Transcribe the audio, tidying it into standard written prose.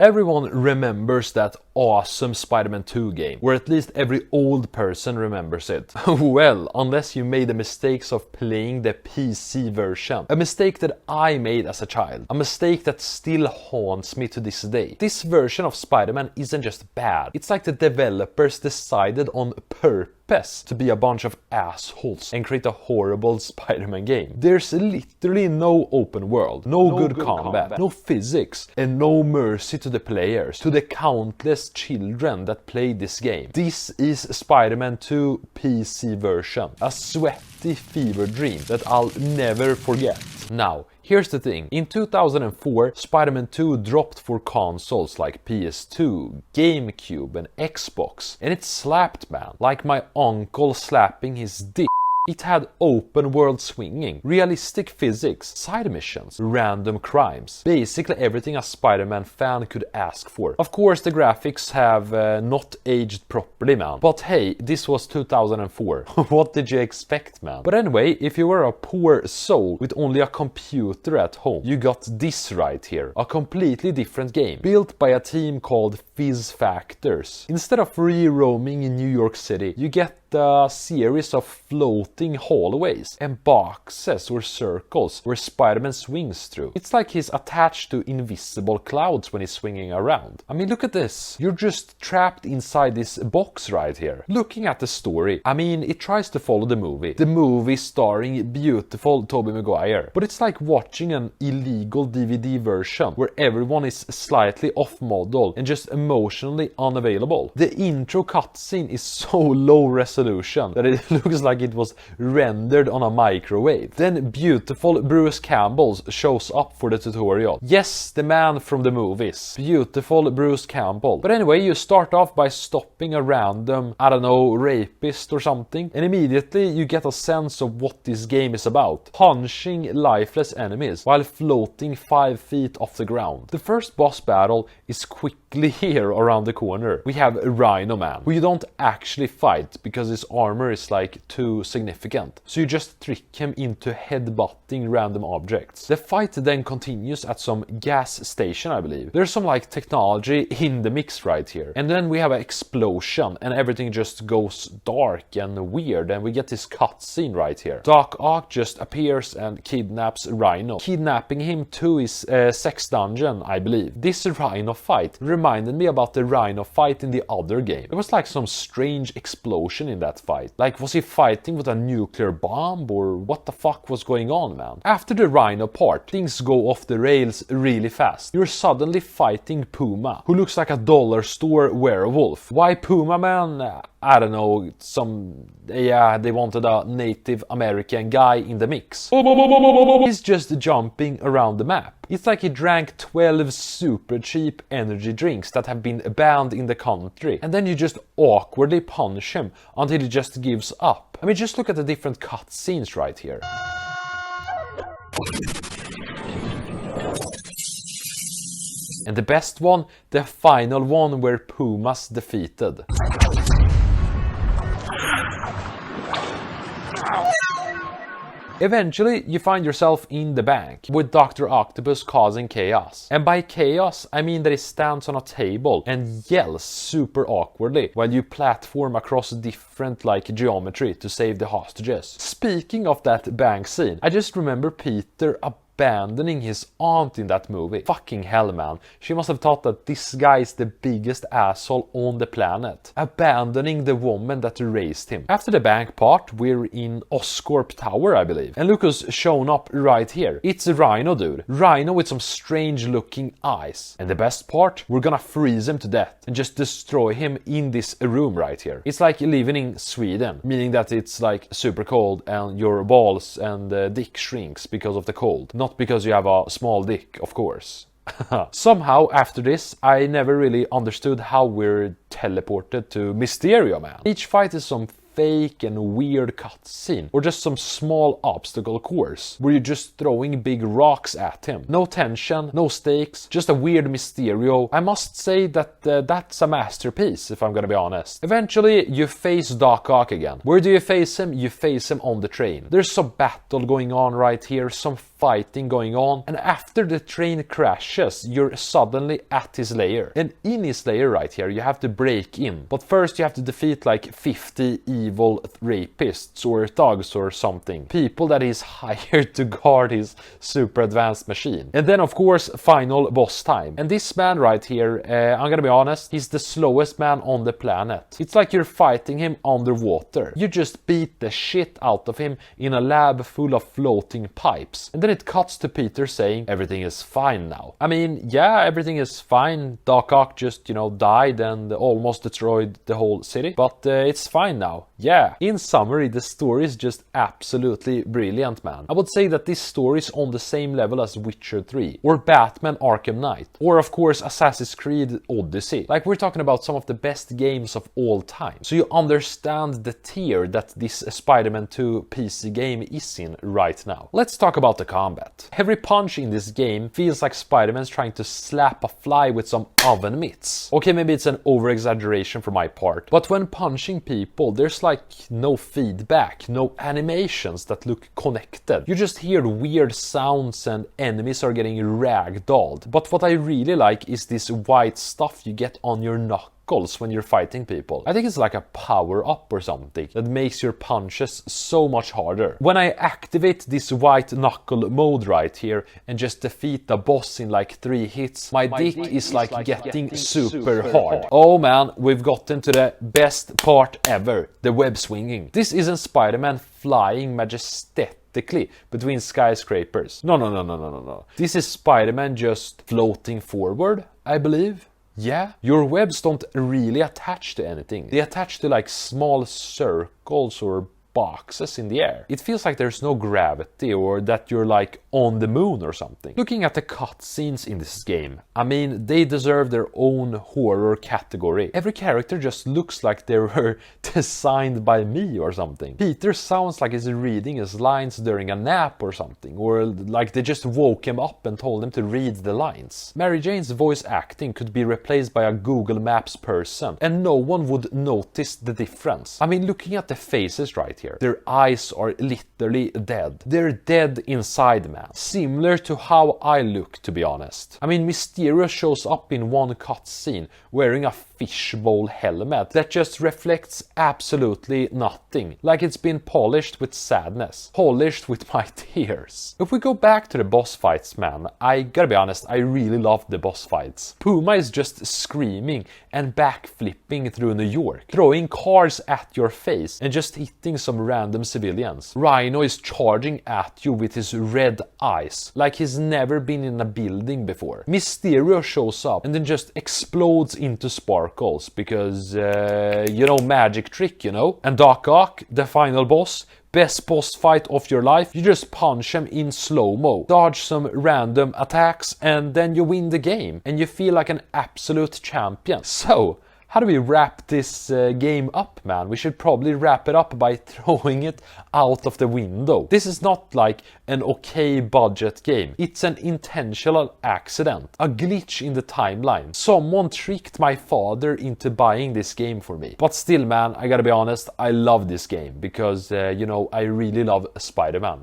Everyone remembers that awesome Spider-Man 2 game, or at least every old person remembers it. Well, unless you made the mistakes of playing the PC version. A mistake that I made as a child. A mistake that still haunts me to this day. This version of Spider-Man isn't just bad. It's like the developers decided on purpose to be a bunch of assholes and create a horrible Spider-Man game. There's literally no open world, no good combat, no physics, and no mercy to the players, to the countless children that played this game. This is Spider-Man 2 PC version, a sweaty fever dream that I'll never forget. Now, here's the thing, in 2004, Spider-Man 2 dropped for consoles like PS2, GameCube and Xbox, and it slapped, man, like my uncle slapping his dick. It had open world swinging, realistic physics, side missions, random crimes, basically everything a Spider-Man fan could ask for. Of course the graphics have not aged properly, man, but hey, this was 2004. What did you expect, man? But anyway, if you were a poor soul with only a computer at home, you got this right here, a completely different game, built by a team called Fizz Factors. Instead of free roaming in New York City, you get a series of floating hallways and boxes or circles where Spider-Man swings through. It's like he's attached to invisible clouds when he's swinging around. I mean, look at this. You're just trapped inside this box right here. Looking at the story, I mean, it tries to follow the movie starring beautiful Tobey Maguire, but it's like watching an illegal DVD version where everyone is slightly off model and just emotionally unavailable. The intro cutscene is so low resolution that it looks like it was rendered on a microwave. Then beautiful Bruce Campbell shows up for the tutorial. Yes, the man from the movies. Beautiful Bruce Campbell. But anyway, you start off by stopping a random, I don't know, rapist or something, and immediately you get a sense of what this game is about. Punching lifeless enemies while floating 5 feet off the ground. The first boss battle is quickly here around the corner. We have Rhino Man, who you don't actually fight because his armor is like too significant. So you just trick him into headbutting random objects. The fight then continues at some gas station, I believe. There's some like technology in the mix right here. And then we have an explosion and everything just goes dark and weird, and we get this cutscene right here. Doc Ock just appears and kidnaps Rhino, kidnapping him to his sex dungeon, I believe. This Rhino fight reminded me about the Rhino fight in the other game. There was like some strange explosion in that fight. Like, was he fighting with a nuclear bomb, or what the fuck was going on, man? After the Rhino part, things go off the rails really fast. You're suddenly fighting Puma, who looks like a dollar store werewolf. Why Puma, man? I don't know, they wanted a Native American guy in the mix. He's just jumping around the map. It's like he drank 12 super cheap energy drinks that have been banned in the country, and then you just awkwardly punch him until he just gives up. I mean, just look at the different cutscenes right here. And the best one, the final one where Puma's defeated. Eventually, you find yourself in the bank, with Dr. Octopus causing chaos. And by chaos, I mean that he stands on a table and yells super awkwardly while you platform across different geometry to save the hostages. Speaking of that bank scene, I just remember Peter abandoning his aunt in that movie. Fucking hell, man. She must have thought that this guy is the biggest asshole on the planet. Abandoning the woman that raised him. After the bank part, we're in Oscorp Tower, I believe. And look who's shown up right here. It's Rhino, dude. Rhino with some strange looking eyes. And the best part, we're gonna freeze him to death and just destroy him in this room right here. It's like living in Sweden, meaning that it's like super cold and your balls and dick shrinks because of the cold. Not because you have a small dick, of course. Somehow, after this, I never really understood how we're teleported to Mysterio, man. Each fight is some fake and weird cutscene, or just some small obstacle course where you're just throwing big rocks at him. No tension, no stakes, just a weird Mysterio. I must say that that's a masterpiece, if I'm gonna be honest. Eventually, you face Doc Ock again. Where do you face him? You face him on the train. There's some battle going on right here, some fighting going on, and after the train crashes, you're suddenly at his lair. And in his lair right here, you have to break in. But first you have to defeat like 50 evil rapists or thugs or something. People that he's hired to guard his super advanced machine. And then of course, final boss time. And this man right here, I'm gonna be honest, he's the slowest man on the planet. It's like you're fighting him underwater. You just beat the shit out of him in a lab full of floating pipes. And then it cuts to Peter saying, everything is fine now. I mean, yeah, everything is fine. Doc Ock just, died and almost destroyed the whole city. But it's fine now. Yeah. In summary, the story is just absolutely brilliant, man. I would say that this story is on the same level as Witcher 3, or Batman Arkham Knight, or of course Assassin's Creed Odyssey. Like, we're talking about some of the best games of all time. So you understand the tier that this Spider-Man 2 PC game is in right now. Let's talk about the combat. Every punch in this game feels like Spider-Man's trying to slap a fly with some oven mitts. Okay, maybe it's an over-exaggeration for my part, but when punching people, there's like no feedback, no animations that look connected. You just hear weird sounds and enemies are getting ragdolled. But what I really like is this white stuff you get on your knuckles when you're fighting people. I think it's like a power-up or something that makes your punches so much harder. When I activate this white knuckle mode right here and just defeat the boss in like 3 hits, my dick is like getting super hard. Oh man, we've gotten to the best part ever, the web swinging. This isn't Spider-Man flying majestically between skyscrapers. No. This is Spider-Man just floating forward, I believe. Yeah, your webs don't really attach to anything. They attach to like small circles or boxes in the air. It feels like there's no gravity or that you're like on the moon or something. Looking at the cutscenes in this game, I mean, they deserve their own horror category. Every character just looks like they were designed by me or something. Peter sounds like he's reading his lines during a nap or something, or like they just woke him up and told him to read the lines. Mary Jane's voice acting could be replaced by a Google Maps person, and no one would notice the difference. I mean, looking at the faces right here, their eyes are literally dead. They're dead inside, man. Similar to how I look, to be honest. I mean, Mysterio shows up in one cutscene wearing a fishbowl helmet that just reflects absolutely nothing. Like it's been polished with sadness. Polished with my tears. If we go back to the boss fights, man, I gotta be honest, I really love the boss fights. Puma is just screaming and backflipping through New York, throwing cars at your face and just hitting some random civilians. Rhino is charging at you with his red eyes, like he's never been in a building before. Mysterio shows up and then just explodes into sparkles because, magic trick, And Doc Ock, the final boss, best boss fight of your life, you just punch him in slow-mo, dodge some random attacks, and then you win the game, and you feel like an absolute champion. So, how do we wrap this game up, man? We should probably wrap it up by throwing it out of the window. This is not like an okay budget game. It's an intentional accident. A glitch in the timeline. Someone tricked my father into buying this game for me. But still, man, I gotta be honest, I love this game because, I really love Spider-Man.